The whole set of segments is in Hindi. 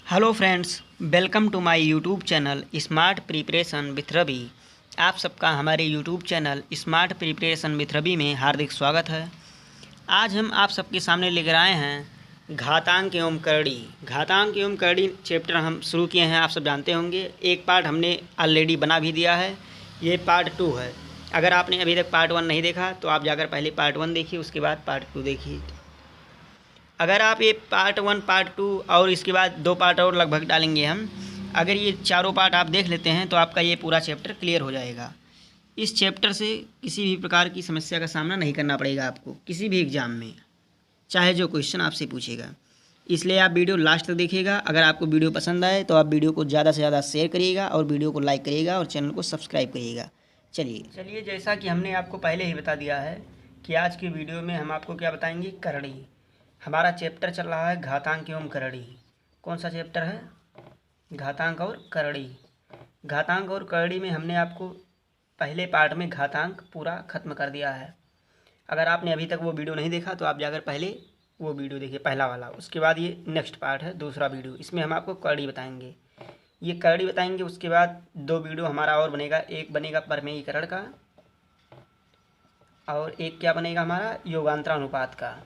Hello friends, welcome to my YouTube channel smart preparation with Ravi. आप सबका हमारे YouTube channel smart preparation with Ravi में हार्दिक स्वागत है। आज हम आप सबके सामने लेकर आए हैं घातांक एवं करड़ी। घातांक एवं करड़ी चैप्टर हम शुरू किए हैं, आप सब जानते होंगे। एक पार्ट हमने ऑलरेडी बना भी दिया है, ये पार्ट 2 है। अगर आपने अभी तक पार्ट 1 नहीं देखा तो आप जाकर पहले पार्ट 1 देखिए, उसके बाद पार्ट 2 देखिए। अगर आप ये पार्ट 1 पार्ट 2 और इसके बाद 2 पार्ट और लगभग डालेंगे हम, अगर ये चारों पार्ट आप देख लेते हैं तो आपका ये पूरा चैप्टर क्लियर हो जाएगा। इस चैप्टर से किसी भी प्रकार की समस्या का सामना नहीं करना पड़ेगा आपको किसी भी एग्ज़ाम में, चाहे जो क्वेश्चन आपसे पूछेगा। इसलिए आप वीडियो लास्ट तक देखिएगा। अगर आपको वीडियो पसंद आए तो आप वीडियो को ज़्यादा से ज़्यादा शेयर करिएगा और वीडियो को लाइक करिएगा और चैनल को सब्सक्राइब करिएगा। चलिए जैसा कि हमने आपको पहले ही बता दिया है कि आज की वीडियो में हम आपको क्या बताएंगे, करड़ी। हमारा चैप्टर चल रहा है घातांक एवं करड़ी। कौन सा चैप्टर है? घातांक और करड़ी। घातांक और करड़ी में हमने आपको पहले पार्ट में घातांक पूरा ख़त्म कर दिया है। अगर आपने अभी तक वो वीडियो नहीं देखा तो आप जाकर पहले वो वीडियो देखिए, पहला वाला। उसके बाद ये नेक्स्ट पार्ट है, दूसरा वीडियो। इसमें हम आपको करड़ी बताएंगे, ये करड़ी बताएंगे। उसके बाद 2 वीडियो हमारा और बनेगा। एक बनेगा परमेयीकरण का और एक क्या बनेगा हमारा, योगांतरानुपात का।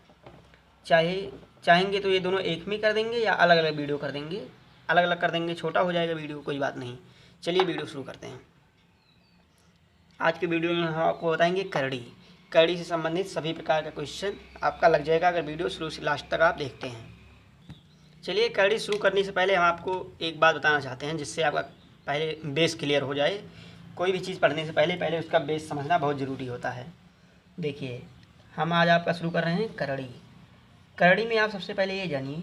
चाहेंगे तो ये दोनों एक में कर देंगे या अलग अलग वीडियो कर देंगे। अलग अलग कर देंगे, छोटा हो जाएगा वीडियो, कोई बात नहीं। चलिए वीडियो शुरू करते हैं। आज के वीडियो में हम आपको बताएंगे करड़ी। करड़ी से संबंधित सभी प्रकार का क्वेश्चन आपका लग जाएगा अगर वीडियो शुरू से लास्ट तक आप देखते हैं। चलिए, करड़ी शुरू करने से पहले हम आपको एक बात बताना चाहते हैं जिससे आपका पहले बेस क्लियर हो जाए। कोई भी चीज़ पढ़ने से पहले उसका बेस समझना बहुत ज़रूरी होता है। देखिए, हम आज आपका शुरू कर रहे हैं करड़ी। करड़ी में आप सबसे पहले ये जानिए,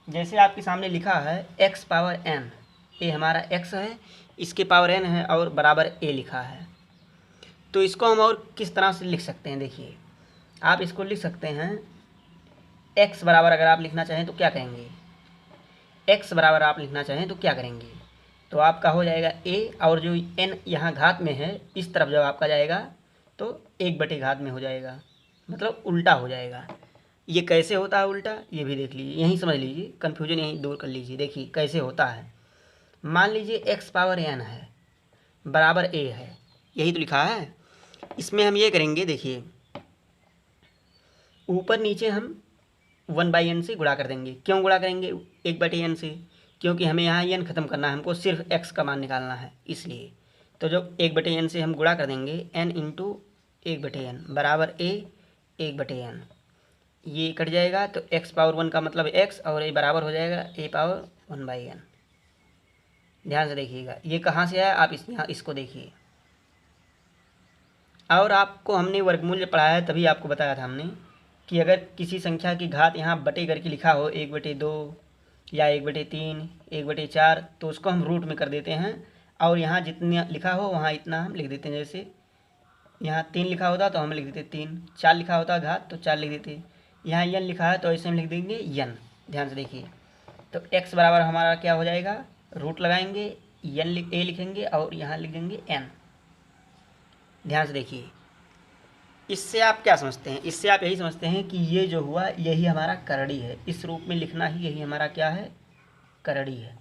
जैसे आपके सामने लिखा है x पावर n, ये हमारा x है, इसके पावर n है और बराबर a लिखा है। तो इसको हम और किस तरह से लिख सकते हैं? देखिए, आप इसको लिख सकते हैं x बराबर, अगर आप लिखना चाहें तो क्या करेंगे, x बराबर आप लिखना चाहें तो क्या करेंगे, तो आपका हो जाएगा a, और जो n यहाँ घात में है इस तरफ जब आपका जाएगा तो 1/घात में हो जाएगा, मतलब उल्टा हो जाएगा। ये कैसे होता है उल्टा, ये भी देख लीजिए, यहीं समझ लीजिए, कन्फ्यूजन यहीं दूर कर लीजिए। देखिए कैसे होता है। मान लीजिए x पावर n है बराबर a है, यही तो लिखा है। इसमें हम ये करेंगे, देखिए ऊपर नीचे हम 1/n से गुणा कर देंगे। क्यों गुणा करेंगे 1/n से? क्योंकि हमें यहाँ n ख़त्म करना है, हमको सिर्फ x का मान निकालना है, इसलिए। तो जब 1/n से हम गुणा कर देंगे, n इंटू 1/n बराबर a 1/n, ये कट जाएगा तो x पावर 1 का मतलब x और a बराबर हो जाएगा a पावर 1/n। ध्यान से देखिएगा, ये कहाँ से आया, आप यहाँ इसको देखिए। और आपको हमने वर्गमूल पढ़ाया है, तभी आपको बताया था हमने कि अगर किसी संख्या की घात यहाँ बटे करके लिखा हो 1/2 या 1/3 1/4, तो उसको हम रूट में कर देते हैं और यहाँ जितना लिखा हो वहाँ इतना हम लिख देते हैं। जैसे यहाँ 3 लिखा होता तो हम लिख देते 3, 4 लिखा होता घात तो 4 लिख देते। यहाँ n लिखा है तो ऐसे हम लिख देंगे n। ध्यान से देखिए, तो x बराबर हमारा क्या हो जाएगा, रूट लगाएंगे, a लिखेंगे और यहाँ लिख देंगे n। ध्यान से देखिए, इससे आप क्या समझते हैं? इससे आप यही समझते हैं कि ये जो हुआ यही हमारा करड़ी है। इस रूप में लिखना ही यही हमारा क्या है, करड़ी है।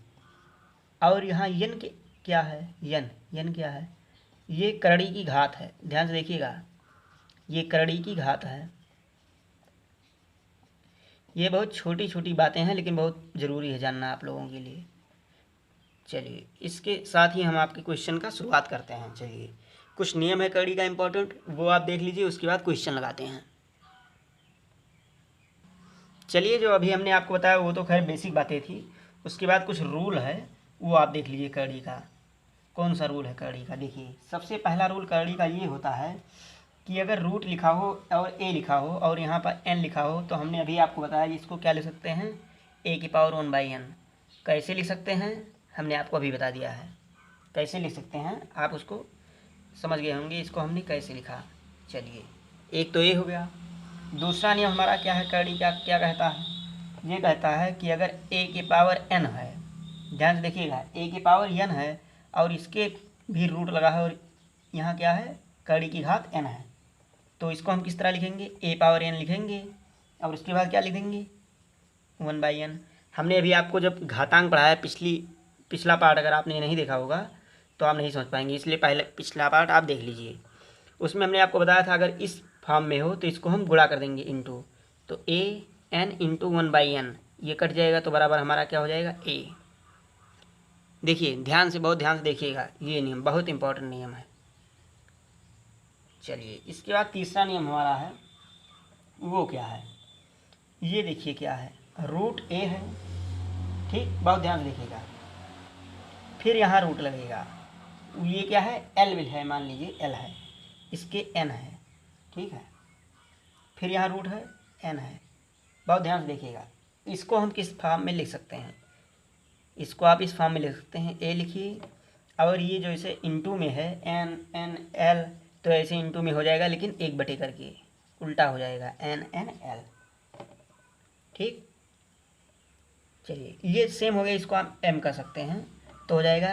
और यहाँ n क्या है, n क्या है, ये करड़ी की घात है। ध्यान से देखिएगा, ये करड़ी की घात है। ये बहुत छोटी छोटी बातें हैं लेकिन बहुत ज़रूरी है जानना आप लोगों के लिए। चलिए, इसके साथ ही हम आपके क्वेश्चन का शुरुआत करते हैं। चलिए, कुछ नियम है करड़ी का इम्पोर्टेंट, वो आप देख लीजिए, उसके बाद क्वेश्चन लगाते हैं। चलिए, जो अभी हमने आपको बताया वो तो खैर बेसिक बातें थी। उसके बाद कुछ रूल है, वो आप देख लीजिए करड़ी का। कौन सा रूल है करड़ी का? देखिए, सबसे पहला रूल करड़ी का ये होता है कि अगर रूट लिखा हो और a लिखा हो और यहाँ पर n लिखा हो तो हमने अभी आपको बताया कि इसको क्या लिख सकते हैं, a की पावर 1/n। कैसे लिख सकते हैं हमने आपको अभी बता दिया है, कैसे लिख सकते हैं, आप उसको समझ गए होंगे इसको हमने कैसे लिखा। चलिए, एक तो ये हो गया। दूसरा नियम हमारा क्या है, करड़ी क्या क्या कहता है, ये कहता है कि अगर a की पावर n है, ध्यान से देखिएगा, a की पावर n है और इसके भी रूट लगा है और यहाँ क्या है, करड़ी की घात n है, तो इसको हम किस तरह लिखेंगे, a पावर n लिखेंगे और उसके बाद क्या लिख देंगे 1/n। हमने अभी आपको जब घातांक पढ़ाया पिछला पार्ट अगर आपने नहीं देखा होगा तो आप नहीं समझ पाएंगे, इसलिए पहले पिछला पार्ट आप देख लीजिए। उसमें हमने आपको बताया था अगर इस फॉर्म में हो तो इसको हम गुणा कर देंगे इनटू, तो ए एन इंटू 1/n ये कट जाएगा तो बराबर हमारा क्या हो जाएगा ए। देखिए ध्यान से, बहुत ध्यान से देखिएगा, ये नियम बहुत इंपॉर्टेंट नियम है। चलिए इसके बाद तीसरा नियम हमारा है, वो क्या है ये देखिए क्या है, रूट ए है, ठीक, बहुत ध्यान से देखिएगा। फिर यहाँ रूट लगेगा, ये क्या है एल भी है, मान लीजिए एल है, इसके एन है, ठीक है। फिर यहाँ रूट है, एन है, बहुत ध्यान से देखिएगा। इसको हम किस फॉर्म में लिख सकते हैं, इसको आप इस फॉर्म में लिख सकते हैं, ए लिखिए और ये जो इसे इंटू में है एन एन एल, तो ऐसे इंटू में हो जाएगा लेकिन एक बटे करके उल्टा हो जाएगा एन एन एल, ठीक। चलिए ये सेम हो गया, इसको आप एम कर सकते हैं तो हो जाएगा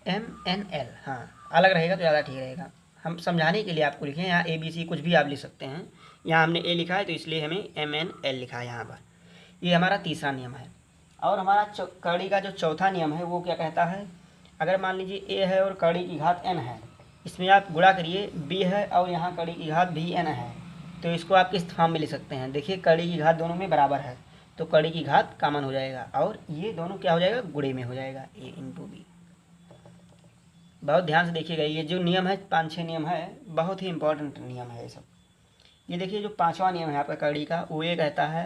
एम एन एल, हाँ अलग रहेगा तो ज़्यादा ठीक रहेगा। हम समझाने के लिए आपको लिखे, यहाँ ए बी सी कुछ भी आप लिख सकते हैं, यहाँ हमने ए लिखा है तो इसलिए हमें एम एन एल लिखा है यहाँ पर। ये हमारा तीसरा नियम है। और हमारा कड़ी का जो चौथा नियम है वो क्या कहता है, अगर मान लीजिए ए है और कड़ी की घात एन है, इसमें आप गुणा करिए, बी है और यहाँ कड़ी की घात भी एन है, तो इसको आप किस फॉर्म में लिख सकते हैं, देखिए कड़ी की घात दोनों में बराबर है तो कड़ी की घात कॉमन हो जाएगा और ये दोनों क्या हो जाएगा गुणे में हो जाएगा, ए इंटू बी। बहुत ध्यान से देखिएगा, ये जो नियम है 5-6 नियम है, बहुत ही इंपॉर्टेंट नियम है ये सब। ये देखिए जो 5वां नियम है आपका कड़ी का, वो ये कहता है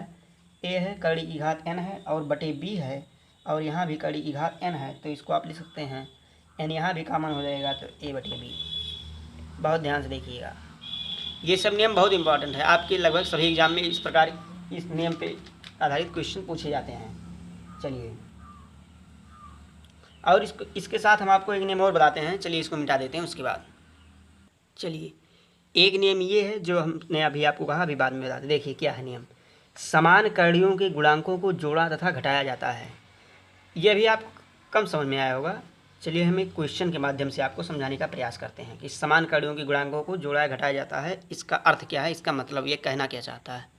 ए है कड़ी की घात एन है और बटे बी है और यहाँ भी कड़ी की घात एन है, तो इसको आप लिख सकते हैं एन यहाँ भी कॉमन हो जाएगा तो ए बटे बी। बहुत ध्यान से देखिएगा, ये सब नियम बहुत इंपॉर्टेंट है, आपके लगभग सभी एग्जाम में इस प्रकार इस नियम पे आधारित क्वेश्चन पूछे जाते हैं। चलिए और इसके साथ हम आपको एक नियम और बताते हैं, चलिए इसको मिटा देते हैं उसके बाद। चलिए एक नियम ये है जो हमने अभी आपको कहा, अभी बाद में बताते। देखिए क्या है नियम, समान कड़ियों के गुणांकों को जोड़ा तथा घटाया जाता है। ये अभी आप कम समझ में आया होगा, चलिए हम एक क्वेश्चन के माध्यम से आपको समझाने का प्रयास करते हैं कि समान कड़ियों के गुणांकों को जोड़ा घटाया जाता है, इसका अर्थ क्या है, इसका मतलब ये कहना क्या चाहता है।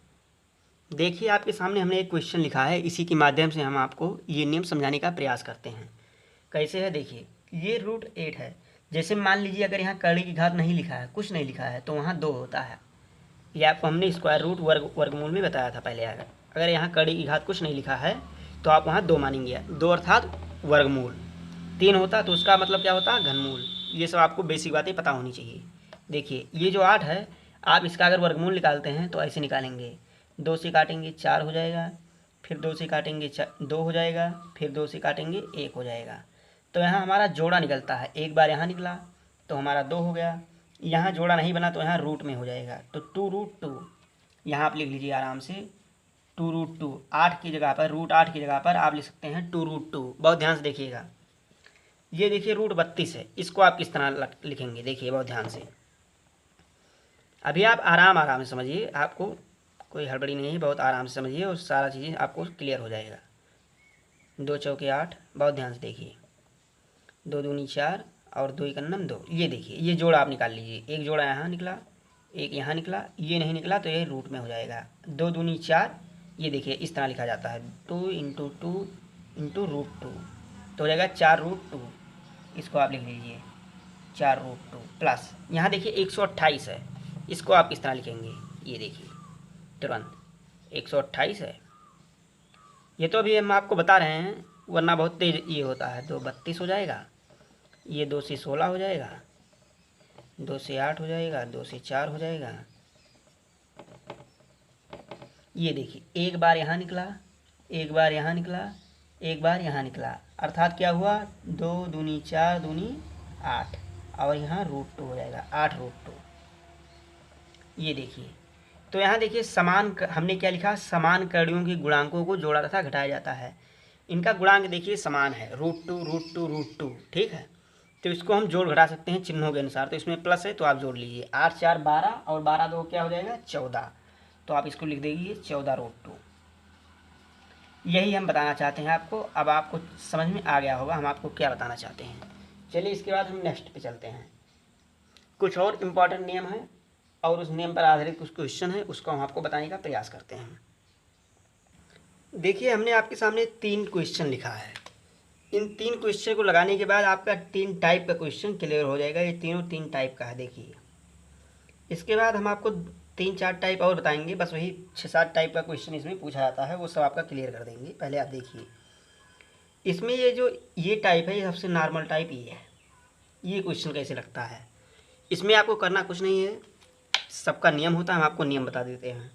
देखिए आपके सामने हमने एक क्वेश्चन लिखा है, इसी के माध्यम से हम आपको ये नियम समझाने का प्रयास करते हैं। कैसे है देखिए, ये रूट 8 है, जैसे मान लीजिए अगर यहाँ कड़ी की घात नहीं लिखा है, कुछ नहीं लिखा है, तो वहाँ 2 होता है। ये आपको हमने स्क्वायर रूट वर्गमूल में बताया था पहले। अगर यहाँ कड़ी की घात कुछ नहीं लिखा है तो आप वहाँ 2 मानेंगे, 2 अर्थात वर्गमूल। 3 होता तो उसका मतलब क्या होता घनमूल। ये सब आपको बेसिक बातें पता होनी चाहिए। देखिए ये जो 8 है, आप इसका अगर वर्गमूल निकालते हैं तो ऐसे निकालेंगे, 2 से काटेंगे 4 हो जाएगा, फिर 2 से काटेंगे 2 हो जाएगा, फिर 2 से काटेंगे 1 हो जाएगा। तो यहाँ हमारा जोड़ा निकलता है, एक बार यहाँ निकला तो हमारा 2 हो गया, यहाँ जोड़ा नहीं बना तो यहाँ रूट में हो जाएगा, तो 2√2 यहाँ आप लिख लीजिए आराम से 2√2। 8 की जगह पर, रूट 8 की जगह पर आप लिख सकते हैं 2√2। बहुत ध्यान से देखिएगा, ये देखिए रूट 32 है, इसको आप किस तरह लिखेंगे देखिए बहुत ध्यान से। अभी आप आराम से समझिए, आपको कोई हड़बड़ी नहीं है, बहुत आराम से समझिए और सारा चीज़ें आपको क्लियर हो जाएगा। 2 चौके 8, बहुत ध्यान से देखिए, 2 दूनी 4 और 2 एकन्नम 2। ये देखिए ये जोड़ा आप निकाल लीजिए, एक जोड़ा यहाँ निकला, एक यहाँ निकला, ये नहीं निकला तो ये रूट में हो जाएगा। 2 दूनी 4, ये देखिए इस तरह लिखा जाता है 2 × 2 × √2, तो हो जाएगा 4√2। इसको आप लिख लीजिए 4√2 प्लस यहाँ देखिए 128 है, इसको आप किस तरह लिखेंगे, ये देखिए तुरंत 128 है। ये तो अभी हम आपको बता रहे हैं, वरना बहुत तेज ये होता है। 2 32 हो जाएगा, ये 2 से 16 हो जाएगा, 2 से 8 हो जाएगा, 2 से 4 हो जाएगा। ये देखिए एक बार यहाँ निकला, एक बार यहाँ निकला, एक बार यहाँ निकला, अर्थात क्या हुआ 2 दूनी 4 दूनी 8 और यहाँ √2 हो जाएगा 8√2। ये देखिए, तो यहाँ देखिए समान, हमने क्या लिखा, समान कड़ियों के गुणांकों को जोड़ा तथा घटाया जाता है। इनका गुणांक देखिए समान है, √2, ठीक है। तो इसको हम जोड़ घटा सकते हैं चिन्हों के अनुसार, तो इसमें प्लस है तो आप जोड़ लीजिए, 8 4 12 और 12 2 क्या हो जाएगा 14, तो आप इसको लिख देंगे 14√2। यही हम बताना चाहते हैं आपको। अब आपको समझ में आ गया होगा हम आपको क्या बताना चाहते हैं। चलिए इसके बाद हम नेक्स्ट पे चलते हैं। कुछ और इम्पॉर्टेंट नियम है और उस नियम पर आधारित कुछ क्वेश्चन है, उसको हम आपको बताने का प्रयास करते हैं। देखिए हमने आपके सामने 3 क्वेश्चन लिखा है। इन 3 क्वेश्चन को लगाने के बाद आपका 3 टाइप का क्वेश्चन क्लियर हो जाएगा। ये तीनों 3 टाइप का है देखिए। इसके बाद हम आपको 3-4 टाइप और बताएंगे, बस वही 6-7 टाइप का क्वेश्चन इसमें पूछा जाता है, वो सब आपका क्लियर कर देंगे। पहले आप देखिए इसमें ये टाइप है, ये सबसे नॉर्मल टाइप ये है। ये क्वेश्चन कैसे लगता है, इसमें आपको करना कुछ नहीं है, सबका नियम होता है, हम आपको नियम बता देते हैं।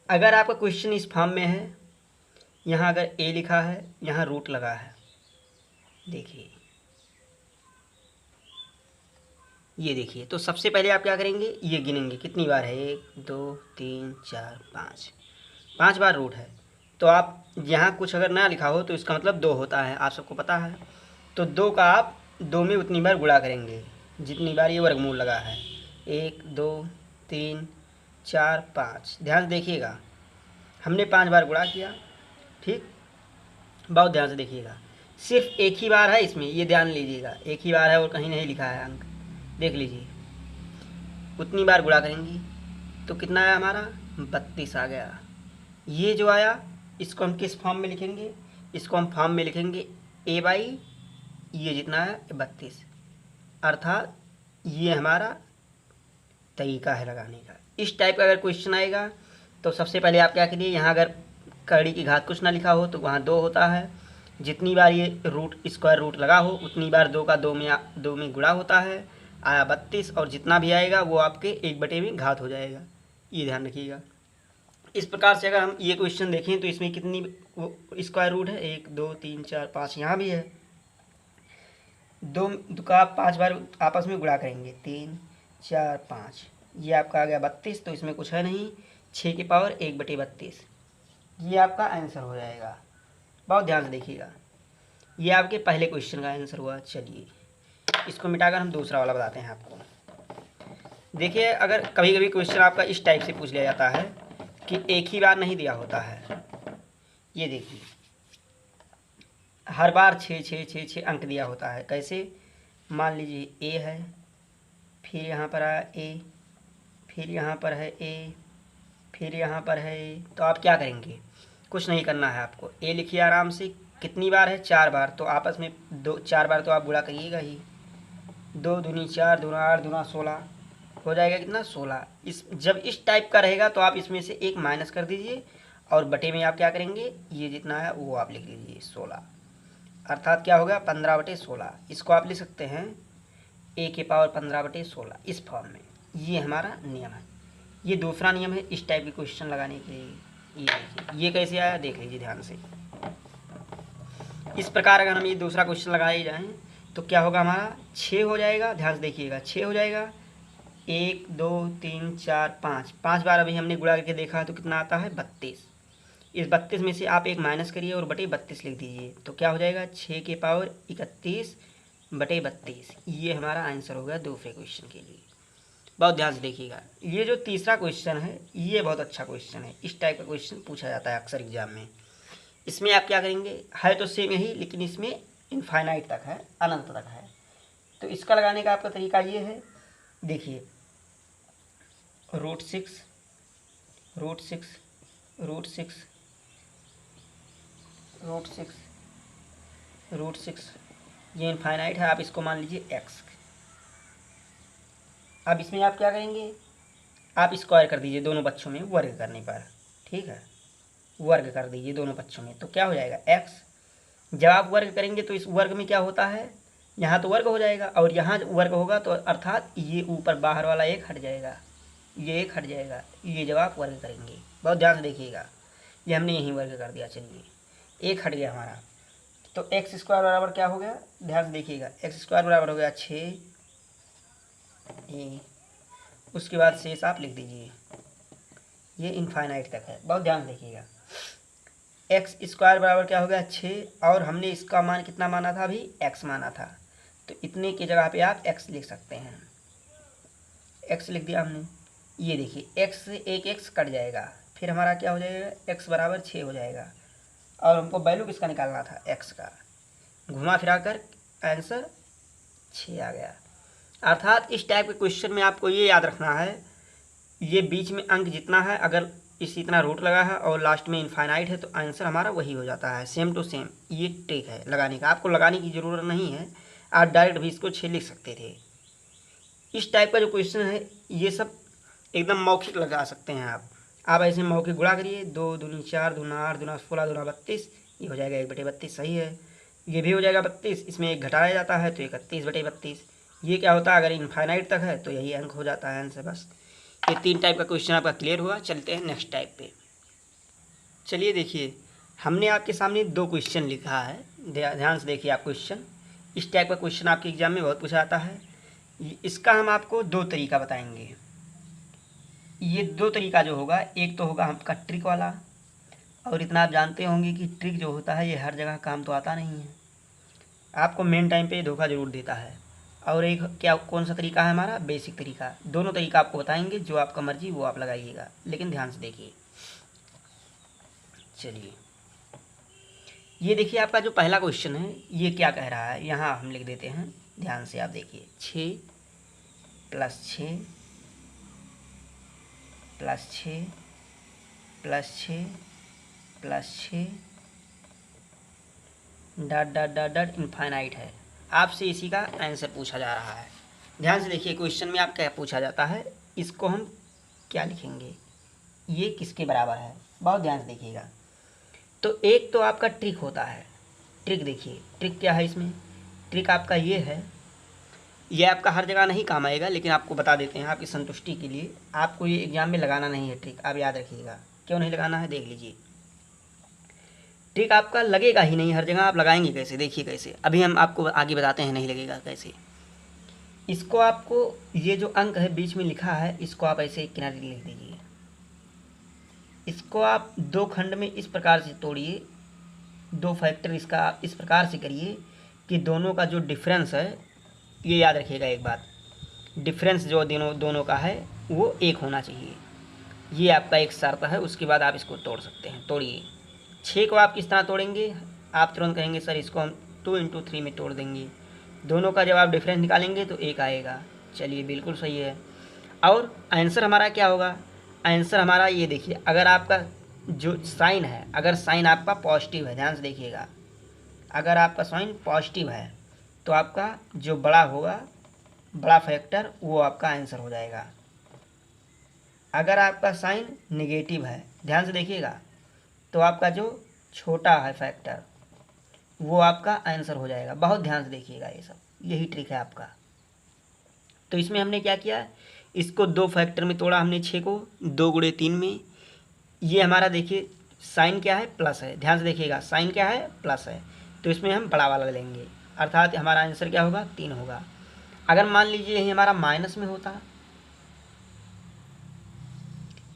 अगर आपका क्वेश्चन इस फॉर्म में है, यहाँ अगर ए लिखा है, यहाँ रूट लगा है, देखिए ये देखिए, तो सबसे पहले आप क्या करेंगे, ये गिनेंगे कितनी बार है, 1 2 3 4 5 बार रूट है। तो आप यहाँ कुछ अगर ना लिखा हो तो इसका मतलब 2 होता है, आप सबको पता है। तो 2 का आप 2 में उतनी बार गुणा करेंगे जितनी बार ये वर्गमूल लगा है। 1 2 3 4 5, ध्यान से देखिएगा, हमने 5 बार गुणा किया, ठीक। बहुत ध्यान से देखिएगा, सिर्फ एक ही बार है इसमें, ये ध्यान लीजिएगा, एक ही बार है और कहीं नहीं लिखा है अंक, देख लीजिए। उतनी बार गुणा करेंगी तो कितना आया हमारा, 32 आ गया। ये जो आया इसको हम किस फॉर्म में लिखेंगे, इसको हम फॉर्म में लिखेंगे ए बाई ये जितना है 32, अर्थात ये हमारा तरीका है लगाने का। इस टाइप का अगर क्वेश्चन आएगा तो सबसे पहले आप क्या करिए, यहाँ अगर कड़ी की घात कुछ ना लिखा हो तो वहाँ 2 होता है, जितनी बार ये रूट स्क्वायर रूट लगा हो उतनी बार 2 का 2 में गुणा होता है, आया 32, और जितना भी आएगा वो आपके 1 में घात हो जाएगा, ये ध्यान रखिएगा। इस प्रकार से अगर हम ये क्वेश्चन देखें तो इसमें कितनी स्क्वायर रूट है, 1 2 3 4 5, यहाँ भी है। 2 का 5 बार आपस में गुणा करेंगे, 3 4 5, ये आपका आ गया 32, तो इसमें कुछ है नहीं, 6 की पावर 1/32, ये आपका आंसर हो जाएगा। बहुत ध्यान से देखिएगा, ये आपके पहले क्वेश्चन का आंसर हुआ। चलिए इसको मिटाकर हम दूसरा वाला बताते हैं आपको। देखिए अगर कभी कभी क्वेश्चन आपका इस टाइप से पूछ लिया जाता है कि एक ही बार नहीं दिया होता है, ये देखिए हर बार 6 अंक दिया होता है। कैसे, मान लीजिए ए है, फिर यहाँ पर आया ए, फिर यहाँ पर है ए, फिर यहाँ पर है ए, तो आप क्या करेंगे, कुछ नहीं करना है आपको, ए लिखिए आराम से। कितनी बार है, 4 बार, तो आपस में 4 बार तो आप गुणा करिएगा ही। 2 दूनी 4, दूना 8, दूना 16, हो जाएगा कितना, 16। जब इस टाइप का रहेगा तो आप इसमें से 1 माइनस कर दीजिए और बटे में आप क्या करेंगे, ये जितना है वो आप लिख लीजिए 16, अर्थात क्या होगा 15/16। इसको आप लिख सकते हैं ए की पावर 15/16 इस फॉर्म में। ये हमारा नियम है। ये दूसरा नियम है इस टाइप के क्वेश्चन लगाने के लिए। ये देखिए ये कैसे आया, देख लीजिए ध्यान से। इस प्रकार अगर हम ये दूसरा क्वेश्चन लगाए जाएँ तो क्या होगा, हमारा 6 हो जाएगा। ध्यान से देखिएगा, 6 हो जाएगा। 1 2 3 4 5 बार अभी हमने गुणा करके देखा तो कितना आता है, 32। इस 32 में से आप 1 माइनस करिए और बटे 32 लिख दीजिए, तो क्या हो जाएगा 6 की पावर 31/32। ये हमारा आंसर होगा दूसरे क्वेश्चन के लिए। बहुत ध्यान से देखिएगा, ये जो तीसरा क्वेश्चन है ये बहुत अच्छा क्वेश्चन है। इस टाइप का क्वेश्चन पूछा जाता है अक्सर एग्जाम में। इसमें आप क्या करेंगे, है तो सेम यही, लेकिन इसमें इनफाइनाइट तक है, अनंत तक है। तो इसका लगाने का आपका तरीका ये है, देखिए √6 ये इनफाइनाइट है, आप इसको मान लीजिए x। अब इसमें आप क्या करेंगे, आप स्क्वायर कर दीजिए दोनों पक्षों में, वर्ग करने पर, ठीक है, वर्ग कर दीजिए दोनों पक्षों में, तो क्या हो जाएगा x। जब आप वर्ग करेंगे तो इस वर्ग में क्या होता है, यहाँ तो वर्ग हो जाएगा और यहाँ वर्ग होगा, तो अर्थात ये ऊपर बाहर वाला 1 हट जाएगा, ये 1 हट जाएगा, ये जब आप वर्ग करेंगे। बहुत ध्यान से देखिएगा, ये हमने यहीं वर्ग कर दिया, चलिए 1 हट गया हमारा, तो x² बराबर क्या हो गया, ध्यान से देखिएगा, x² बराबर हो गया 6। उसके बाद शेष आप लिख दीजिए, ये इनफाइनाइट तक है। बहुत ध्यान से देखिएगा, x² बराबर क्या हो गया 6, और हमने इसका मान कितना माना था, अभी x माना था, तो इतने की जगह पे आप x लिख सकते हैं। x लिख दिया हमने, ये देखिए x से एक x कट जाएगा, फिर हमारा क्या हो जाएगा, x बराबर 6 हो जाएगा, और हमको वैल्यू किसका निकालना था, x का। घुमा फिरा कर आंसर 6 आ गया। अर्थात इस टाइप के क्वेश्चन में आपको ये याद रखना है, ये बीच में अंक जितना है अगर इस इतना रूट लगा है और लास्ट में इनफाइनाइट है, तो आंसर हमारा वही हो जाता है, सेम टू सेम। ये ट्रिक है लगाने का, आपको लगाने की ज़रूरत नहीं है, आप डायरेक्ट भी इसको 6 लिख सकते थे। इस टाइप का जो क्वेश्चन है ये सब एकदम मौखिक लगा सकते हैं आप ऐसे मौखिक गुणा करिए, 2 दूनी 4, दूना 8, दूना 16, दूना 32, ये हो जाएगा 1/32, सही है। ये भी हो जाएगा 32, इसमें 1 घटाया जाता है तो 31/32। ये क्या होता है, अगर इनफाइनाइट तक है तो यही अंक हो जाता है आंसर। बस ये 3 टाइप का क्वेश्चन आपका क्लियर हुआ। चलते हैं नेक्स्ट टाइप पे। चलिए देखिए, हमने आपके सामने 2 क्वेश्चन लिखा है, ध्यान से देखिए आप क्वेश्चन। इस टाइप का क्वेश्चन आपके एग्जाम में बहुत पूछा जाता है। इसका हम आपको 2 तरीका बताएंगे। ये 2 तरीका जो होगा, एक तो होगा आपका ट्रिक वाला, और इतना आप जानते होंगे कि ट्रिक जो होता है ये हर जगह काम तो आता नहीं है, आपको मेन टाइम पे धोखा ज़रूर देता है। और एक क्या कौन सा तरीका है हमारा, बेसिक तरीका। दोनों तरीका आपको बताएंगे, जो आपका मर्जी वो आप लगाइएगा, लेकिन ध्यान से देखिए। चलिए ये देखिए, आपका जो पहला क्वेश्चन है ये क्या कह रहा है, यहाँ हम लिख देते हैं, ध्यान से आप देखिए। 6 + 6 + 6 + 6 + 6 dot dot dot dot infinite है। आपसे इसी का आंसर पूछा जा रहा है। ध्यान से देखिए, क्वेश्चन में आप क्या पूछा जाता है, इसको हम क्या लिखेंगे, ये किसके बराबर है, बहुत ध्यान से देखिएगा। तो एक तो आपका ट्रिक होता है, ट्रिक देखिए, ट्रिक क्या है इसमें, ट्रिक आपका ये है, ये आपका हर जगह नहीं काम आएगा, लेकिन आपको बता देते हैं आपकी संतुष्टि के लिए। आपको ये एग्जाम में लगाना नहीं है ट्रिक, आप याद रखिएगा। क्यों नहीं लगाना है, देख लीजिए। ट्रिक आपका लगेगा ही नहीं हर जगह, आप लगाएंगे कैसे, देखिए कैसे। अभी हम आपको आगे बताते हैं नहीं लगेगा कैसे। इसको आपको, ये जो अंक है बीच में लिखा है, इसको आप ऐसे एक किनारे लिख दीजिए। इसको आप 2 खंड में इस प्रकार से तोड़िए, 2 फैक्टर इसका आप इस प्रकार से करिए कि दोनों का जो डिफरेंस है, ये याद रखिएगा एक बात, डिफरेंस जो दोनों का है वो 1 होना चाहिए। ये आपका एक शर्त है। उसके बाद आप इसको तोड़ सकते हैं। तोड़िए। 6 को आप किस तरह तोड़ेंगे, आप तुरंत कहेंगे सर इसको हम 2 × 3 में तोड़ देंगे। दोनों का जब आप डिफरेंस निकालेंगे तो 1 आएगा। चलिए बिल्कुल सही है। और आंसर हमारा क्या होगा, आंसर हमारा ये देखिए, अगर आपका जो साइन है, अगर साइन आपका पॉजिटिव है, ध्यान से देखिएगा, अगर आपका साइन पॉजिटिव है तो आपका जो बड़ा होगा, बड़ा फैक्टर, वो आपका आंसर हो जाएगा। अगर आपका साइन नेगेटिव है, ध्यान से देखिएगा, तो आपका जो छोटा है फैक्टर, वो आपका आंसर हो जाएगा। बहुत ध्यान से देखिएगा, ये सब यही ट्रिक है आपका। तो इसमें हमने क्या किया, इसको 2 फैक्टर में तोड़ा हमने 6 को, 2 × 3 में। ये हमारा देखिए साइन क्या है, प्लस है, ध्यान से देखिएगा, साइन क्या है, प्लस है, तो इसमें हम बड़ा वाला लेंगे, अर्थात हमारा आंसर क्या होगा, 3 होगा। अगर मान लीजिए यही हमारा माइनस में होता,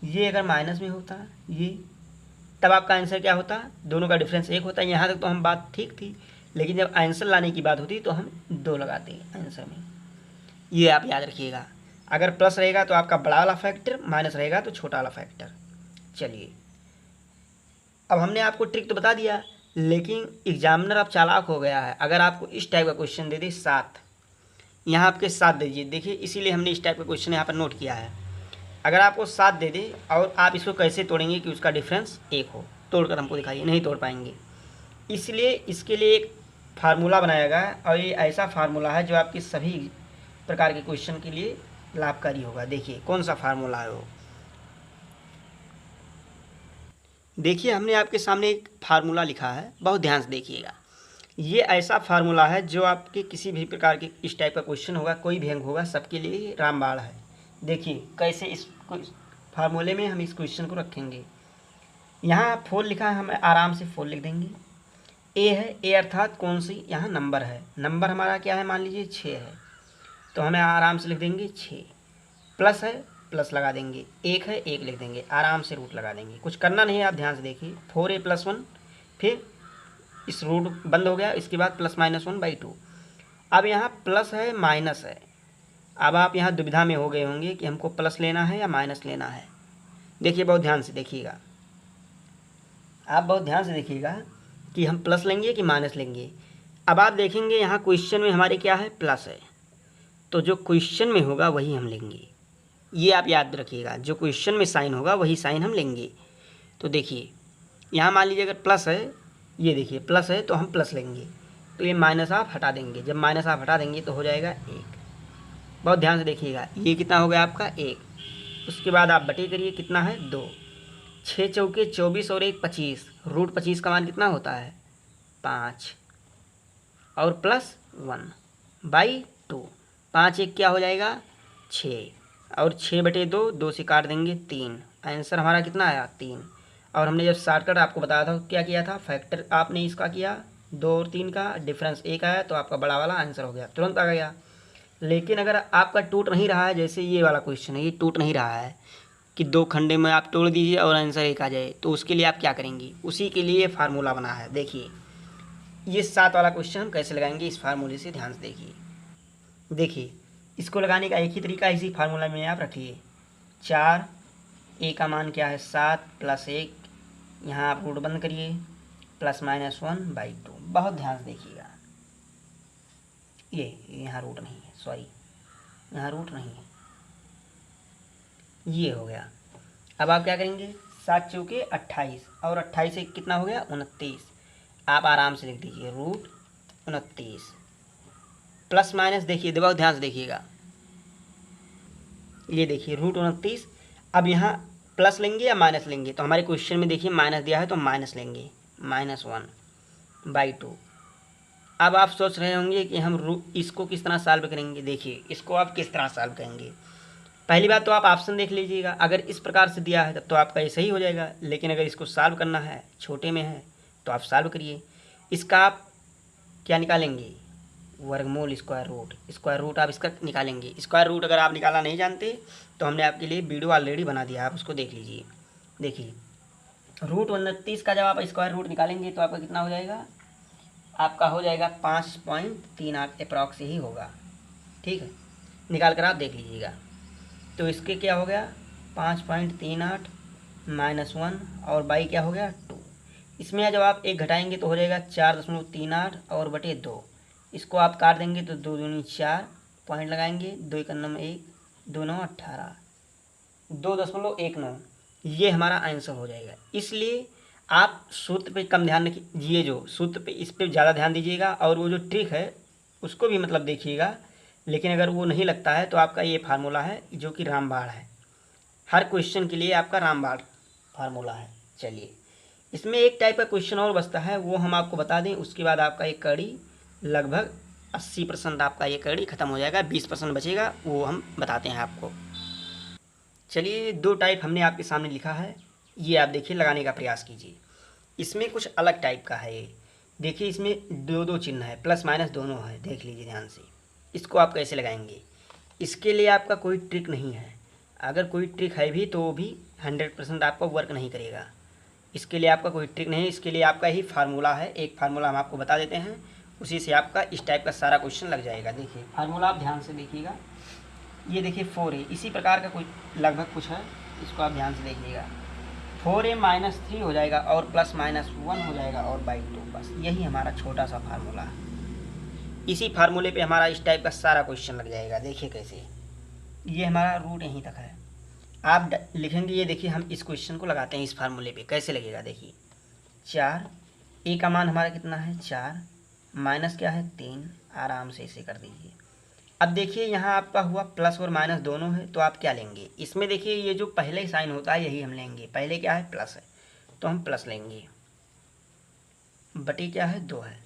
ये अगर माइनस में होता ये, तब आपका आंसर क्या होता, दोनों का डिफरेंस 1 होता है। यहाँ तक तो हम बात ठीक थी, लेकिन जब आंसर लाने की बात होती तो हम 2 लगाते आंसर में। ये आप याद रखिएगा, अगर प्लस रहेगा तो आपका बड़ा वाला फैक्टर, माइनस रहेगा तो छोटा वाला फैक्टर। चलिए, अब हमने आपको ट्रिक तो बता दिया, लेकिन एग्जामिनर अब चालाक हो गया है। अगर आपको इस टाइप का क्वेश्चन दे दे 7, यहाँ आपके 7 दीजिए, देखिए इसीलिए हमने इस टाइप का क्वेश्चन यहाँ पर नोट किया है। अगर आपको 7 दे दे और आप इसको कैसे तोड़ेंगे कि उसका डिफरेंस 1 हो, तोड़कर हमको दिखाइए, नहीं तोड़ पाएंगे। इसलिए इसके लिए एक फार्मूला बनाया गया है, और ये ऐसा फार्मूला है जो आपके सभी प्रकार के क्वेश्चन के लिए लाभकारी होगा। देखिए कौन सा फार्मूला है वो, देखिए हमने आपके सामने एक फार्मूला लिखा है, बहुत ध्यान से देखिएगा। ये ऐसा फार्मूला है जो आपके किसी भी प्रकार के इस टाइप का क्वेश्चन होगा, कोई भी अंक होगा, सबके लिए रामबाण है। देखिए कैसे इस फार्मूले में हम इस क्वेश्चन को रखेंगे। यहाँ 4 लिखा है, हम आराम से 4 लिख देंगे। ए है, ए अर्थात कौन सी, यहाँ नंबर है, नंबर हमारा क्या है, मान लीजिए 6 है, तो हमें आराम से लिख देंगे 6। प्लस है, प्लस लगा देंगे, 1 है, 1 लिख देंगे, आराम से रूट लगा देंगे, कुछ करना नहीं है, आप ध्यान से देखिए। 4a + 1, फिर इस रूट बंद हो गया, इसके बाद +-1/2। अब यहाँ प्लस है, माइनस है, अब आप यहाँ दुविधा में हो गए होंगे कि हमको प्लस लेना है या माइनस लेना है। देखिए बहुत ध्यान से देखिएगा, आप बहुत ध्यान से देखिएगा कि हम प्लस लेंगे कि माइनस लेंगे। अब आप देखेंगे यहाँ क्वेश्चन में हमारे क्या है, प्लस है, तो जो क्वेश्चन में होगा वही हम लेंगे। ये आप याद रखिएगा, जो क्वेश्चन में साइन होगा वही साइन हम लेंगे। तो देखिए यहाँ मान लीजिए अगर प्लस है, ये देखिए प्लस है तो हम प्लस लेंगे, तो ये माइनस आप हटा देंगे। जब माइनस आप हटा देंगे तो हो जाएगा 1। बहुत ध्यान से देखिएगा, ये कितना हो गया आपका 1। उसके बाद आप बटे करिए, कितना है 2। 6 चौके 24 और 1 25, रूट 25 का मान कितना होता है 5 और प्लस 1/2। 5 1 क्या हो जाएगा 6 और 6/2, 2 से काट देंगे 3। आंसर हमारा कितना आया 3। और हमने जब शॉर्टकट आपको बताया था क्या किया था, फैक्टर आपने इसका किया, 2 और 3 का डिफरेंस 1 आया तो आपका बड़ा वाला आंसर हो गया, तुरंत आ गया। लेकिन अगर आपका टूट नहीं रहा है, जैसे ये वाला क्वेश्चन है, ये टूट नहीं रहा है कि 2 खंडे में आप तोड़ दीजिए और आंसर 1 आ जाए, तो उसके लिए आप क्या करेंगे, उसी के लिए फार्मूला बना है। देखिए ये 7 वाला क्वेश्चन हम कैसे लगाएंगे, इस फार्मूले से ध्यान से देखिए। देखिए इसको लगाने का एक ही तरीका, इसी फार्मूला में आप रखिए 4, ए का मान क्या है 7 प्लस 1, यहाँ आप रूट बंद करिए, +-1/2। बहुत ध्यान से देखिएगा, ये यहाँ रूट नहीं है, सॉरी यहाँ रूट नहीं है, ये हो गया। अब आप क्या करेंगे, 7 चौके 28 और 28 से कितना हो गया 29। आप आराम से लिख दीजिए रूट 29 प्लस माइनस, देखिए बहुत ध्यान से देखिएगा, ये देखिए रूट 29। अब यहाँ प्लस लेंगे या माइनस लेंगे, तो हमारे क्वेश्चन में देखिए माइनस दिया है तो माइनस लेंगे, -1/2। अब आप सोच रहे होंगे कि हम इसको किस तरह सॉल्व करेंगे। देखिए इसको आप किस तरह सॉल्व करेंगे, पहली बात तो आप ऑप्शन देख लीजिएगा, अगर इस प्रकार से दिया है तब तो आपका ये सही हो जाएगा, लेकिन अगर इसको सॉल्व करना है छोटे में है तो आप सॉल्व करिए। इसका आप क्या निकालेंगे, वर्गमूल स्क्वायर रूट आप इसका निकालेंगे। स्क्वायर रूट अगर आप निकालना नहीं जानते तो हमने आपके लिए वीडियो ऑलरेडी बना दिया, आप उसको देख लीजिए। देखिए रूट 29 का जब आप स्क्वायर रूट निकालेंगे तो आपका कितना हो जाएगा, आपका हो जाएगा 5.38 अप्रॉक्स ही होगा, ठीक है, निकाल कर आप देख लीजिएगा। तो इसके क्या हो गया 5.38 -1 और बाई क्या हो गया 2। इसमें जब आप 1 घटाएंगे तो हो जाएगा 4.38 और बटे 2। इसको आप काट देंगे तो 2 दूनी 4, पॉइंट लगाएंगे, 2 1 1, 2 9 18, 2.19, ये हमारा आंसर हो जाएगा। इसलिए आप सूत्र पे कम ध्यान रखिए, जो सूत्र पे इस पे ज़्यादा ध्यान दीजिएगा, और वो जो ट्रिक है उसको भी मतलब देखिएगा। लेकिन अगर वो नहीं लगता है तो आपका ये फार्मूला है जो कि रामबाण है, हर क्वेश्चन के लिए आपका रामबाण फार्मूला है। चलिए इसमें एक टाइप का क्वेश्चन और बचता है, वो हम आपको बता दें, उसके बाद आपका एक कड़ी लगभग 80% आपका ये कड़ी ख़त्म हो जाएगा, 20% बचेगा, वो हम बताते हैं आपको। चलिए 2 टाइप हमने आपके सामने लिखा है, ये आप देखिए, लगाने का प्रयास कीजिए। इसमें कुछ अलग टाइप का है ये, देखिए इसमें 2 चिन्ह है, प्लस माइनस दोनों है, देख लीजिए ध्यान से। इसको आप कैसे लगाएंगे, इसके लिए आपका कोई ट्रिक नहीं है, अगर कोई ट्रिक है भी तो वो भी 100% आपको वर्क नहीं करेगा। इसके लिए आपका कोई ट्रिक नहीं, इसके लिए आपका ही फार्मूला है, एक फार्मूला हम आपको बता देते हैं, उसी से आपका इस टाइप का सारा क्वेश्चन लग जाएगा। देखिए फार्मूला आप ध्यान से देखिएगा, ये देखिए 4a, इसी प्रकार का कोई लगभग कुछ है, इसको आप ध्यान से देखिएगा। 4a -3 हो जाएगा और +-1 हो जाएगा और बाई 2, बस यही हमारा छोटा सा फार्मूला है। इसी फार्मूले पे हमारा इस टाइप का सारा क्वेश्चन लग जाएगा। देखिए कैसे, ये हमारा रूट यहीं तक है, आप लिखेंगे, ये देखिए हम इस क्वेश्चन को लगाते हैं इस फार्मूले पे, कैसे लगेगा देखिए। 4, ए का मान हमारा कितना है 4, माइनस क्या है 3, आराम से इसे कर दीजिए। अब देखिए यहाँ आपका हुआ प्लस और माइनस दोनों है, तो आप क्या लेंगे, इसमें देखिए ये जो पहले साइन होता है यही हम लेंगे, पहले क्या है प्लस है तो हम प्लस लेंगे, बटी क्या है 2 है,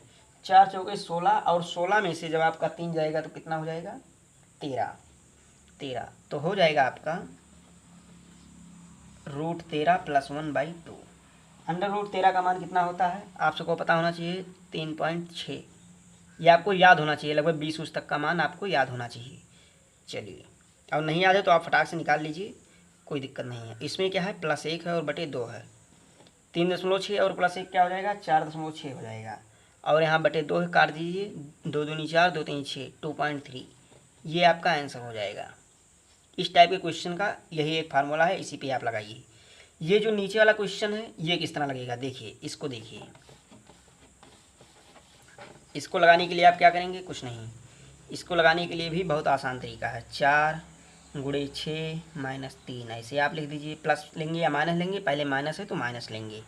4 चौके 16, और 16 में से जब आपका 3 जाएगा तो कितना हो जाएगा 13, तो हो जाएगा आपका √13 + 1/2। √13 का मान कितना होता है आप सबको पता होना चाहिए, 3.6, ये आपको याद होना चाहिए, लगभग 20 तक का मान आपको याद होना चाहिए। चलिए और नहीं याद है तो आप फटाक से निकाल लीजिए, कोई दिक्कत नहीं है। इसमें क्या है +1 है और बटे 2 है, 3.6 और +1 क्या हो जाएगा 4.6 हो जाएगा, और यहाँ बटे 2 है, काट दीजिए, 2 दूनी 4, 2 3 6, 2.3, ये आपका आंसर हो जाएगा। इस टाइप के क्वेश्चन का यही एक फार्मूला है, इसी पे आप लगाइए। ये जो नीचे वाला क्वेश्चन है ये किस तरह लगेगा, देखिए इसको देखिए। इसको लगाने के लिए आप क्या करेंगे, कुछ नहीं, इसको लगाने के लिए भी बहुत आसान तरीका है। 4 गुणे 6 माइनस 3, ऐसे आप लिख दीजिए। प्लस लेंगे या माइनस लेंगे, पहले माइनस है तो माइनस लेंगे।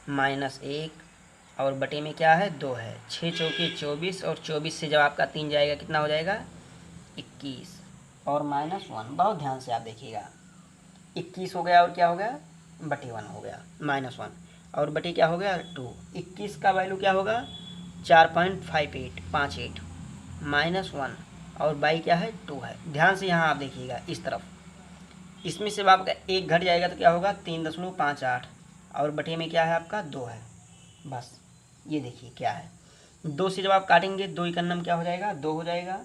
माइनस 1 और बटे में क्या है 2 है। 6 चौके 24 और 24 से जब आपका 3 जाएगा कितना हो जाएगा 21 और माइनस 1। बहुत ध्यान से आप देखिएगा, 21 हो गया और क्या हो गया बटे 1 हो गया माइनस 1 और बटे क्या हो गया 2। 21 का वैल्यू क्या होगा 4.58 माइनस 1 और बाई क्या है 2 है। ध्यान से यहाँ आप देखिएगा इस तरफ, इसमें से आपका 1 घट जाएगा तो क्या होगा 3.58 और बटे में क्या है आपका 2 है। बस ये देखिए क्या है 2 से जब आप काटेंगे 2 एकन्नम क्या हो जाएगा 2 हो जाएगा।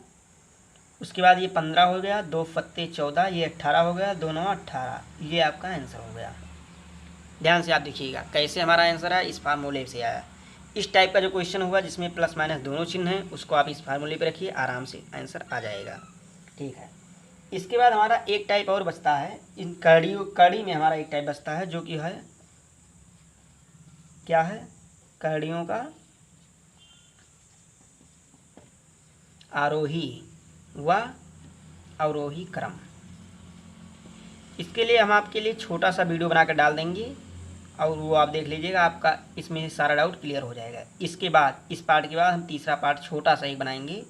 उसके बाद ये 15 हो गया, 2 फत्ते 14, ये 18 हो गया, 2 9 18, ये आपका आंसर हो गया। ध्यान से आप देखिएगा कैसे हमारा आंसर है, इस फार्मूले से आया। इस टाइप का जो क्वेश्चन होगा जिसमें प्लस माइनस दोनों चिन्ह हैं उसको आप इस फार्मूले पे रखिए, आराम से आंसर आ जाएगा। ठीक है, इसके बाद हमारा एक टाइप और बचता है, इन कड़ी में हमारा एक टाइप बचता है जो कि है क्या है कड़ियों का आरोही व अवरोही क्रम। इसके लिए हम आपके लिए छोटा सा वीडियो बनाकर डाल देंगे और वो आप देख लीजिएगा, आपका इसमें सारा डाउट क्लियर हो जाएगा। इसके बाद इस पार्ट के बाद हम तीसरा पार्ट छोटा सा एक बनाएंगे,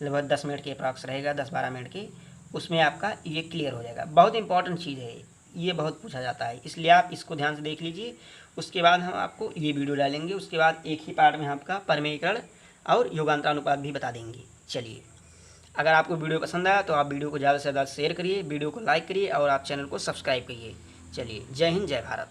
लगभग 10 मिनट के अप्रॉक्स रहेगा, 10-12 मिनट के, उसमें आपका ये क्लियर हो जाएगा। बहुत इंपॉर्टेंट चीज़ है ये, बहुत पूछा जाता है, इसलिए आप इसको ध्यान से देख लीजिए। उसके बाद हम आपको ये वीडियो डालेंगे, उसके बाद एक ही पार्ट में आपका परमेयीकरण और योगांतरानुपात भी बता देंगे। चलिए, अगर आपको वीडियो पसंद आया तो आप वीडियो को ज़्यादा से ज़्यादा शेयर करिए, वीडियो को लाइक करिए और आप चैनल को सब्सक्राइब करिए। चलिए, जय हिंद, जय भारत।